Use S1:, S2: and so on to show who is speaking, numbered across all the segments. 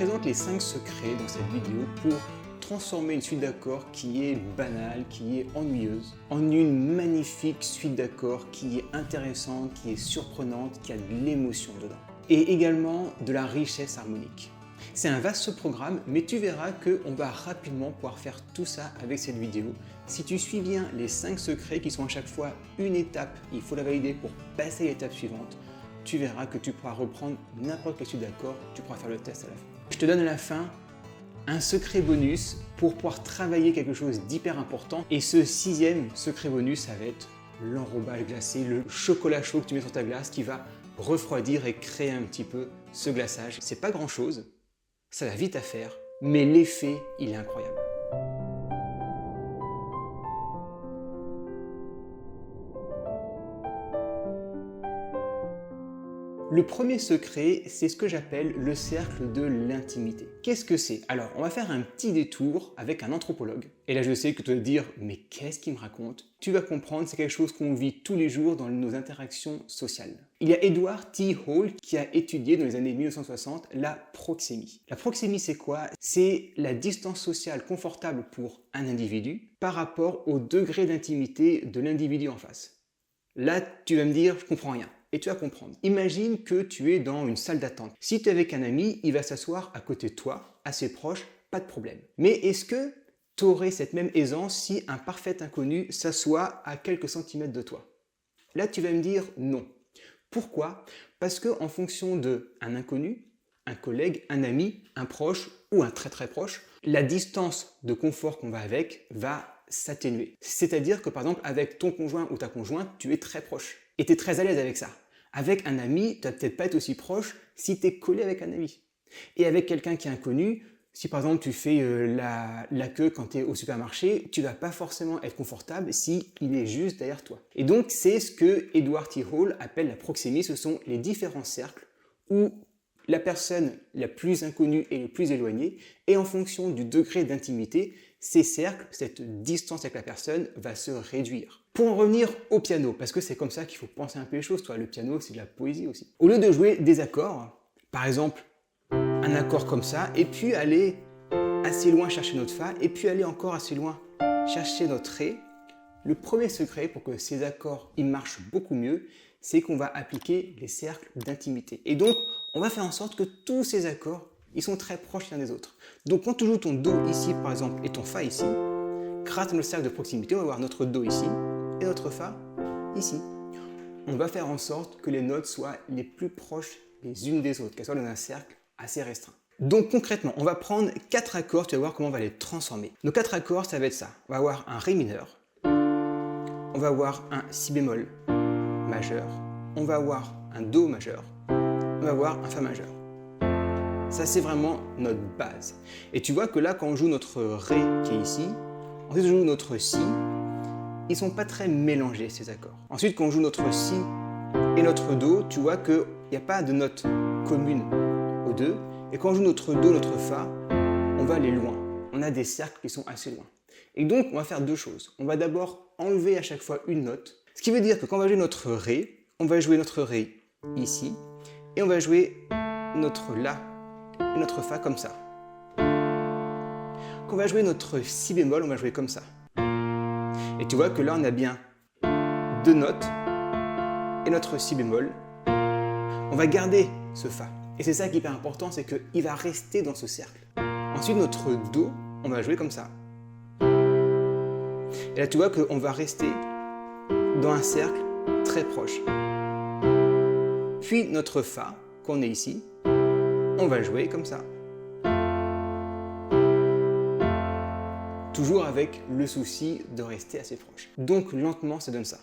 S1: présente les 5 secrets dans cette vidéo pour transformer une suite d'accords qui est banale, qui est ennuyeuse, en une magnifique suite d'accords qui est intéressante, qui est surprenante, qui a de l'émotion dedans. Et également de la richesse harmonique. C'est un vaste programme, mais tu verras qu'on va rapidement pouvoir faire tout ça avec cette vidéo. Si tu suis bien les 5 secrets qui sont à chaque fois une étape, il faut la valider pour passer à l'étape suivante, tu verras que tu pourras reprendre n'importe quelle suite d'accords, tu pourras faire le test à la fin. Je te donne à la fin un secret bonus pour pouvoir travailler quelque chose d'hyper important. Et ce 6e secret bonus, ça va être l'enrobage glacé, le chocolat chaud que tu mets sur ta glace qui va refroidir et créer un petit peu ce glaçage. C'est pas grand chose, ça va vite à faire, mais l'effet, il est incroyable. Le premier secret, c'est ce que j'appelle le cercle de l'intimité. Qu'est-ce que c'est? Alors, on va faire un petit détour avec un anthropologue. Et là, je sais que tu vas te dire, mais qu'est-ce qu'il me raconte? Tu vas comprendre, c'est quelque chose qu'on vit tous les jours dans nos interactions sociales. Il y a Edward T. Hall qui a étudié dans les années 1960 la proxémie. La proxémie, c'est quoi? C'est la distance sociale confortable pour un individu par rapport au degré d'intimité de l'individu en face. Là, tu vas me dire, je comprends rien. Et tu vas comprendre. Imagine que tu es dans une salle d'attente. Si tu es avec un ami, il va s'asseoir à côté de toi, assez proche, pas de problème. Mais est-ce que tu aurais cette même aisance si un parfait inconnu s'assoit à quelques centimètres de toi? Là, tu vas me dire non. Pourquoi? Parce qu'en fonction d'un inconnu, un collègue, un ami, un proche ou un très très proche, la distance de confort qu'on va avec va s'atténuer. C'est-à-dire que par exemple, avec ton conjoint ou ta conjointe, tu es très proche et tu es très à l'aise avec ça. Avec un ami, tu vas peut-être pas être aussi proche si tu es collé avec un ami. Et avec quelqu'un qui est inconnu, si par exemple tu fais la queue quand tu es au supermarché, tu vas pas forcément être confortable si il est juste derrière toi. Et donc c'est ce que Edward T. Hall appelle la proxémie, ce sont les différents cercles où la personne la plus inconnue et le plus éloignée, et en fonction du degré d'intimité, ces cercles, cette distance avec la personne va se réduire. Pour en revenir au piano, parce que c'est comme ça qu'il faut penser un peu les choses, toi, le piano c'est de la poésie aussi. Au lieu de jouer des accords, par exemple un accord comme ça, et puis aller assez loin chercher notre fa, et puis aller encore assez loin chercher notre ré, le premier secret pour que ces accords ils marchent beaucoup mieux, c'est qu'on va appliquer les cercles d'intimité. Et donc, on va faire en sorte que tous ces accords, ils sont très proches l'un des autres. Donc, quand tu joues ton do ici, par exemple, et ton fa ici, grâce à notre cercle de proximité, on va avoir notre do ici et notre fa ici. On va faire en sorte que les notes soient les plus proches les unes des autres, qu'elles soient dans un cercle assez restreint. Donc, concrètement, on va prendre 4 accords, tu vas voir comment on va les transformer. Nos 4 accords, ça va être ça. On va avoir un ré mineur, on va avoir un si bémol majeur, on va avoir un do majeur, on va avoir un fa majeur. Ça, c'est vraiment notre base. Et tu vois que là, quand on joue notre ré qui est ici, ensuite on joue notre si, ils sont pas très mélangés ces accords. Ensuite, quand on joue notre si et notre do, tu vois qu'il n'y a pas de note commune aux deux. Et quand on joue notre do, notre fa, on va aller loin. On a des cercles qui sont assez loin. Et donc, on va faire deux choses. On va d'abord enlever à chaque fois une note. Ce qui veut dire que quand on va jouer notre ré, on va jouer notre ré ici, et on va jouer notre la et notre fa comme ça. Quand on va jouer notre si bémol, on va jouer comme ça. Et tu vois que là, on a bien 2 notes et notre si bémol. On va garder ce fa. Et c'est ça qui est hyper important, c'est qu'il va rester dans ce cercle. Ensuite, notre do, on va jouer comme ça. Et là, tu vois qu'on va rester dans un cercle très proche. Puis notre fa, qu'on est ici, on va jouer comme ça. Toujours avec le souci de rester assez proche. Donc lentement, ça donne ça.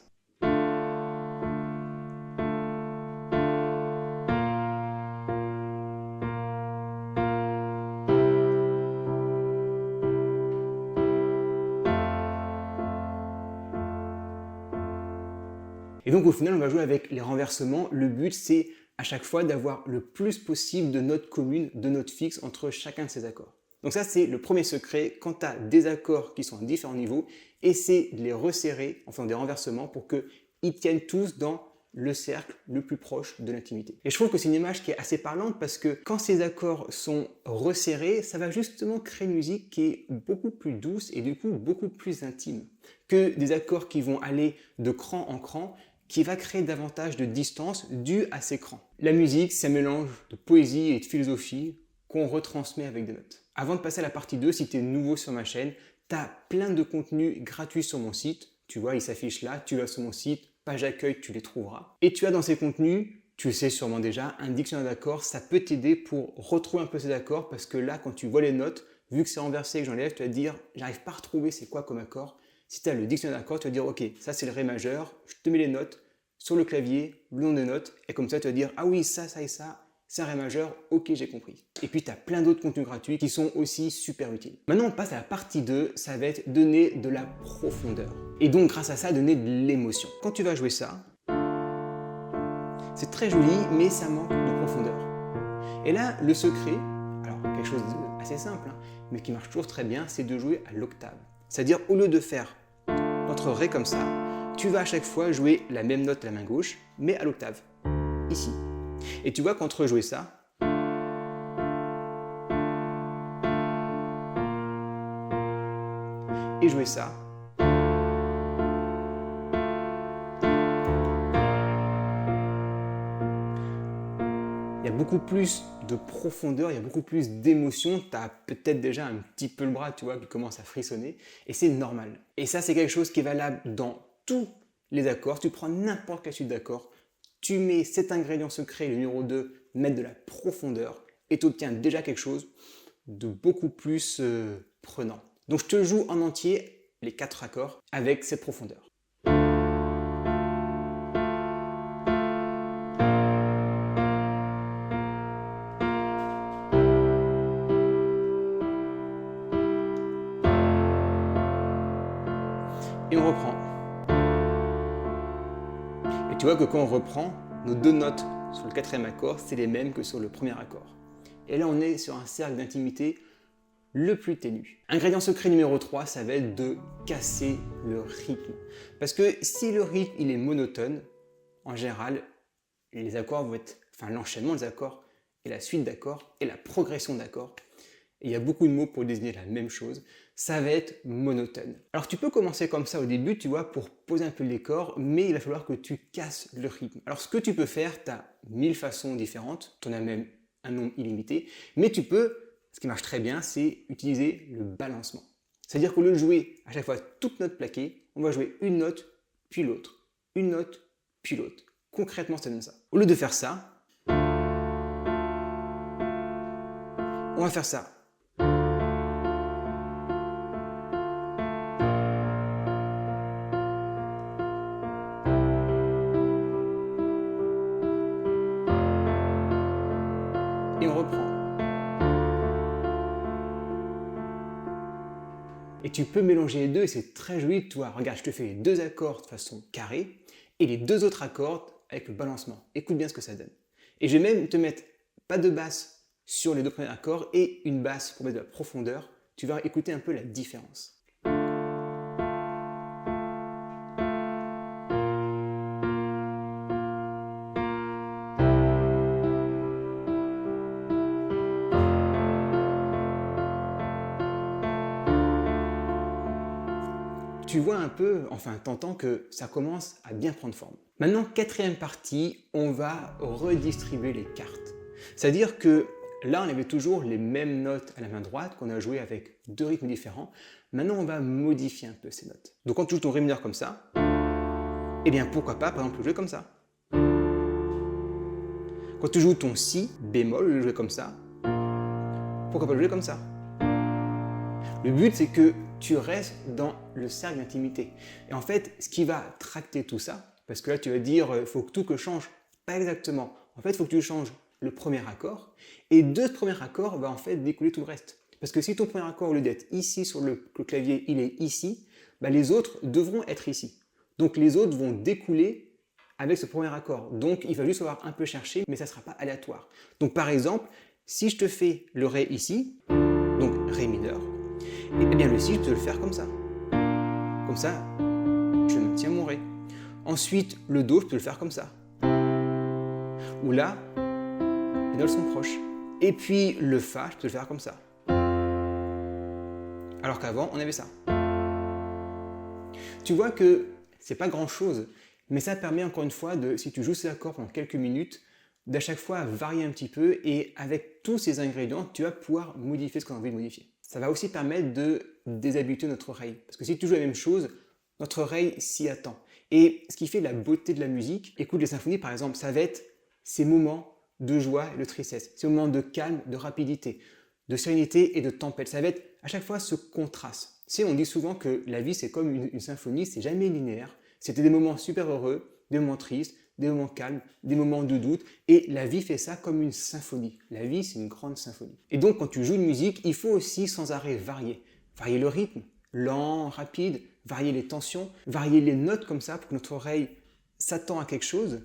S1: Et donc au final, on va jouer avec les renversements. Le but, c'est à chaque fois d'avoir le plus possible de notes communes, de notes fixes entre chacun de ces accords. Donc ça, c'est le premier secret. Quand tu as des accords qui sont à différents niveaux, essaie de les resserrer en faisant des renversements pour qu'ils tiennent tous dans le cercle le plus proche de l'intimité. Et je trouve que c'est une image qui est assez parlante parce que quand ces accords sont resserrés, ça va justement créer une musique qui est beaucoup plus douce et du coup beaucoup plus intime que des accords qui vont aller de cran en cran, qui va créer davantage de distance due à ces crans. La musique, c'est un mélange de poésie et de philosophie qu'on retransmet avec des notes. Avant de passer à la partie 2, si tu es nouveau sur ma chaîne, tu as plein de contenus gratuits sur mon site. Tu vois, ils s'affichent là, tu vas sur mon site, page d'accueil, tu les trouveras. Et tu as dans ces contenus, tu le sais sûrement déjà, un dictionnaire d'accords, ça peut t'aider pour retrouver un peu ces accords parce que là, quand tu vois les notes, vu que c'est renversé et que j'enlève, tu vas te dire, j'arrive pas à retrouver c'est quoi comme accord. Si tu as le dictionnaire d'accords, tu vas dire, ok, ça c'est le Ré majeur, je te mets les notes sur le clavier, le nom des notes, et comme ça tu vas dire, ah oui, ça et ça, c'est un Ré majeur, ok, j'ai compris. Et puis tu as plein d'autres contenus gratuits qui sont aussi super utiles. Maintenant on passe à la partie 2, ça va être donner de la profondeur. Et donc grâce à ça, donner de l'émotion. Quand tu vas jouer ça, c'est très joli, mais ça manque de profondeur. Et là, le secret, alors quelque chose d'assez simple, mais qui marche toujours très bien, c'est de jouer à l'octave. C'est-à-dire au lieu de faire notre Ré comme ça, tu vas à chaque fois jouer la même note à la main gauche, mais à l'octave, ici. Et tu vois qu'entre jouer ça, et jouer ça, il y a beaucoup plus de profondeur, il y a beaucoup plus d'émotion. Tu as peut-être déjà un petit peu le bras, tu vois, qui commence à frissonner, et c'est normal. Et ça, c'est quelque chose qui est valable dans tous les accords. Tu prends n'importe quelle suite d'accords, tu mets cet ingrédient secret, le numéro 2, mettre de la profondeur, et tu obtiens déjà quelque chose de beaucoup plus prenant. Donc je te joue en entier les 4 accords avec cette profondeur. Et on reprend. Et tu vois que quand on reprend, nos 2 notes sur le 4e accord, c'est les mêmes que sur le premier accord. Et là, on est sur un cercle d'intimité le plus ténu. Ingrédient secret numéro 3, ça va être de casser le rythme. Parce que si le rythme il est monotone, en général, les accords vont être, l'enchaînement des accords et la suite d'accords et la progression d'accords, et il y a beaucoup de mots pour désigner la même chose, ça va être monotone. Alors tu peux commencer comme ça au début, tu vois, pour poser un peu le décor, mais il va falloir que tu casses le rythme. Alors ce que tu peux faire, tu as 1000 façons différentes, tu en as même un nombre illimité, mais tu peux, ce qui marche très bien, c'est utiliser le balancement. C'est-à-dire qu'au lieu de jouer à chaque fois toute note plaquée, on va jouer une note, puis l'autre, une note, puis l'autre. Concrètement, ça donne ça. Au lieu de faire ça, on va faire ça. Et on reprend. Et tu peux mélanger les deux et c'est très joli. Toi, regarde, je te fais les 2 accords de façon carrée et les 2 autres accords avec le balancement. Écoute bien ce que ça donne. Et je vais même te mettre pas de basse sur les 2 premiers accords et une basse pour mettre de la profondeur. Tu vas écouter un peu la différence. Tu vois un peu, t'entends que ça commence à bien prendre forme. Maintenant, 4e partie, on va redistribuer les cartes. C'est-à-dire que là, on avait toujours les mêmes notes à la main droite qu'on a joué avec 2 rythmes différents. Maintenant, on va modifier un peu ces notes. Donc quand tu joues ton Ré mineur comme ça, eh bien pourquoi pas, par exemple, le jouer comme ça. Quand tu joues ton Si bémol, le jouer comme ça, pourquoi pas le jouer comme ça. Le but, c'est que tu restes dans le cercle d'intimité. Et en fait, ce qui va tracter tout ça, parce que là, tu vas dire, il faut que tout que change. Pas exactement. En fait, il faut que tu changes le premier accord. Et de ce premier accord va en fait découler tout le reste. Parce que si ton premier accord, au lieu d'être ici sur le clavier, il est ici, les autres devront être ici. Donc les autres vont découler avec ce premier accord. Donc il va juste falloir un peu chercher, mais ça ne sera pas aléatoire. Donc par exemple, si je te fais le Ré ici, donc Ré mineur, et bien le Si, je peux le faire comme ça. Comme ça, je maintiens mon Ré. Ensuite, le Do, je peux le faire comme ça. Ou là, les notes sont proches. Et puis le Fa, je peux le faire comme ça. Alors qu'avant, on avait ça. Tu vois que c'est pas grand chose, mais ça permet encore une fois de, si tu joues ces accords pendant quelques minutes, d'à chaque fois varier un petit peu et avec tous ces ingrédients, tu vas pouvoir modifier ce qu'on a envie de modifier. Ça va aussi permettre de déshabituer notre oreille. Parce que si tu joues la même chose, notre oreille s'y attend. Et ce qui fait la beauté de la musique, écoute les symphonies par exemple, ça va être ces moments de joie et de tristesse, ces moments de calme, de rapidité, de sérénité et de tempête. Ça va être à chaque fois ce contraste. Tu sais, on dit souvent que la vie c'est comme une symphonie, c'est jamais linéaire. C'était des moments super heureux, des moments tristes, des moments calmes, des moments de doute. Et la vie fait ça comme une symphonie. La vie, c'est une grande symphonie. Et donc, quand tu joues une musique, il faut aussi sans arrêt varier. Varier le rythme, lent, rapide, varier les tensions, varier les notes comme ça pour que notre oreille s'attend à quelque chose.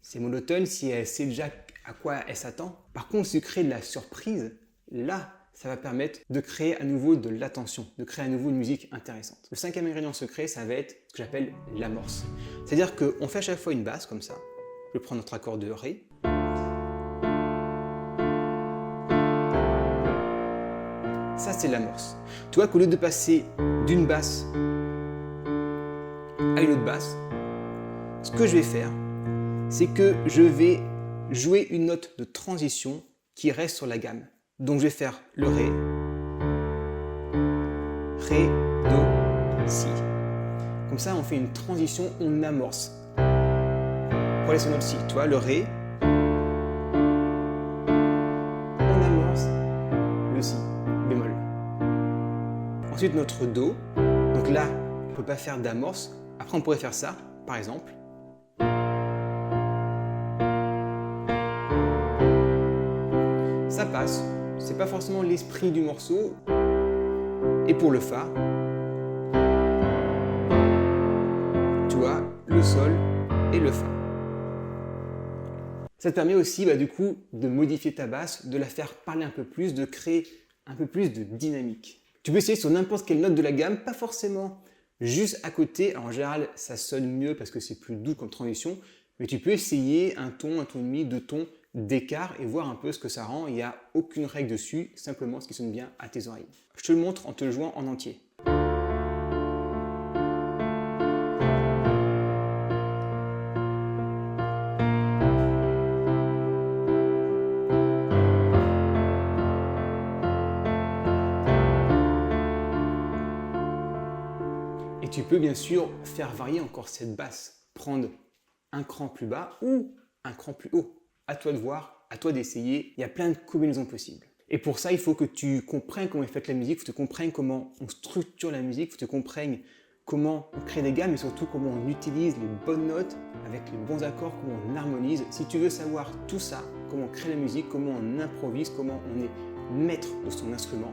S1: C'est monotone si elle sait déjà à quoi elle s'attend. Par contre, si tu crées de la surprise, là, ça va permettre de créer à nouveau de l'attention, de créer à nouveau une musique intéressante. Le cinquième ingrédient secret, ça va être ce que j'appelle l'amorce. C'est-à-dire qu'on fait à chaque fois une basse comme ça. Je prends notre accord de Ré. Ça, c'est l'amorce. Tu vois qu'au lieu de passer d'une basse à une autre basse, ce que je vais faire, c'est que je vais jouer une note de transition qui reste sur la gamme. Donc je vais faire le Ré, Ré, Do, Si. Comme ça, on fait une transition, on amorce. Pour aller sur notre Si, tu vois, le Ré, on amorce le Si, bémol. Ensuite, notre Do. Donc là, on ne peut pas faire d'amorce. Après, on pourrait faire ça, par exemple. Ça passe. C'est pas forcément l'esprit du morceau. Et pour le Fa, tu vois, le Sol et le Fa. Ça te permet aussi du coup de modifier ta basse, de la faire parler un peu plus, de créer un peu plus de dynamique. Tu peux essayer sur n'importe quelle note de la gamme, pas forcément juste à côté. Alors, en général, ça sonne mieux parce que c'est plus doux comme transition, mais tu peux essayer un ton et demi, 2 tons d'écart et voir un peu ce que ça rend. Il n'y a aucune règle dessus, simplement ce qui sonne bien à tes oreilles. Je te le montre en te le jouant en entier. Et tu peux bien sûr faire varier encore cette basse, prendre un cran plus bas ou un cran plus haut. À toi de voir, à toi d'essayer, il y a plein de combinaisons possibles. Et pour ça, il faut que tu comprennes comment est faite la musique, il faut que tu comprennes comment on structure la musique, il faut que tu comprennes comment on crée des gammes et surtout comment on utilise les bonnes notes avec les bons accords, comment on harmonise. Si tu veux savoir tout ça, comment on crée la musique, comment on improvise, comment on est maître de son instrument,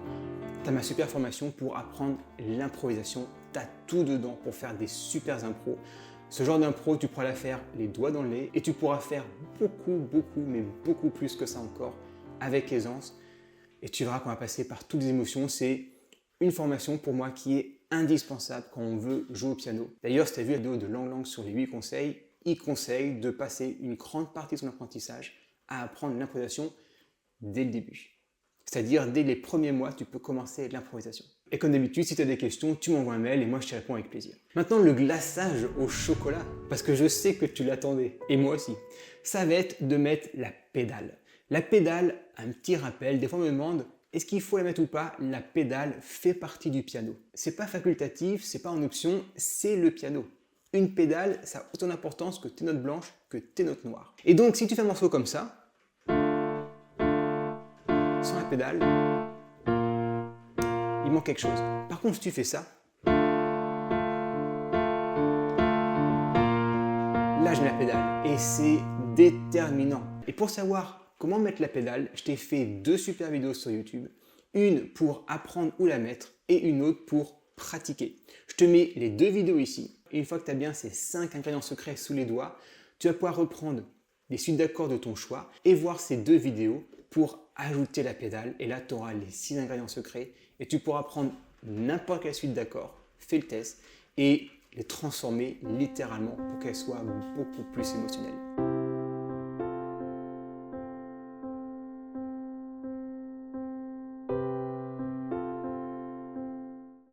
S1: tu as ma super formation pour apprendre l'improvisation. Tu as tout dedans pour faire des super impros. Ce genre d'impro, tu pourras la faire les doigts dans le nez et tu pourras faire mais beaucoup plus que ça encore avec aisance. Et tu verras qu'on va passer par toutes les émotions. C'est une formation pour moi qui est indispensable quand on veut jouer au piano. D'ailleurs, si tu as vu la vidéo de Lang Lang sur les 8 conseils, il conseille de passer une grande partie de son apprentissage à apprendre l'improvisation dès le début. C'est-à-dire, dès les premiers mois, tu peux commencer l'improvisation. Et comme d'habitude, si tu as des questions, tu m'envoies un mail et moi je te réponds avec plaisir. Maintenant, le glaçage au chocolat, parce que je sais que tu l'attendais, et moi aussi, ça va être de mettre la pédale. La pédale, un petit rappel, des fois on me demande, est-ce qu'il faut la mettre ou pas? La pédale fait partie du piano. C'est pas facultatif, c'est pas en option, c'est le piano. Une pédale, ça a autant d'importance que tes notes blanches, que tes notes noires. Et donc, si tu fais un morceau comme ça, sans la pédale, il manque quelque chose. Par contre, si tu fais ça, là je mets la pédale et c'est déterminant. Et pour savoir comment mettre la pédale, je t'ai fait 2 super vidéos sur YouTube. Une pour apprendre où la mettre et une autre pour pratiquer. Je te mets les 2 vidéos ici. Et une fois que tu as bien ces 5 ingrédients secrets sous les doigts, tu vas pouvoir reprendre les suites d'accords de ton choix et voir ces 2 vidéos pour ajouter la pédale. Et là, tu auras les 6 ingrédients secrets et tu pourras prendre n'importe quelle suite d'accords, fais le test et les transformer littéralement pour qu'elles soient beaucoup plus émotionnelles.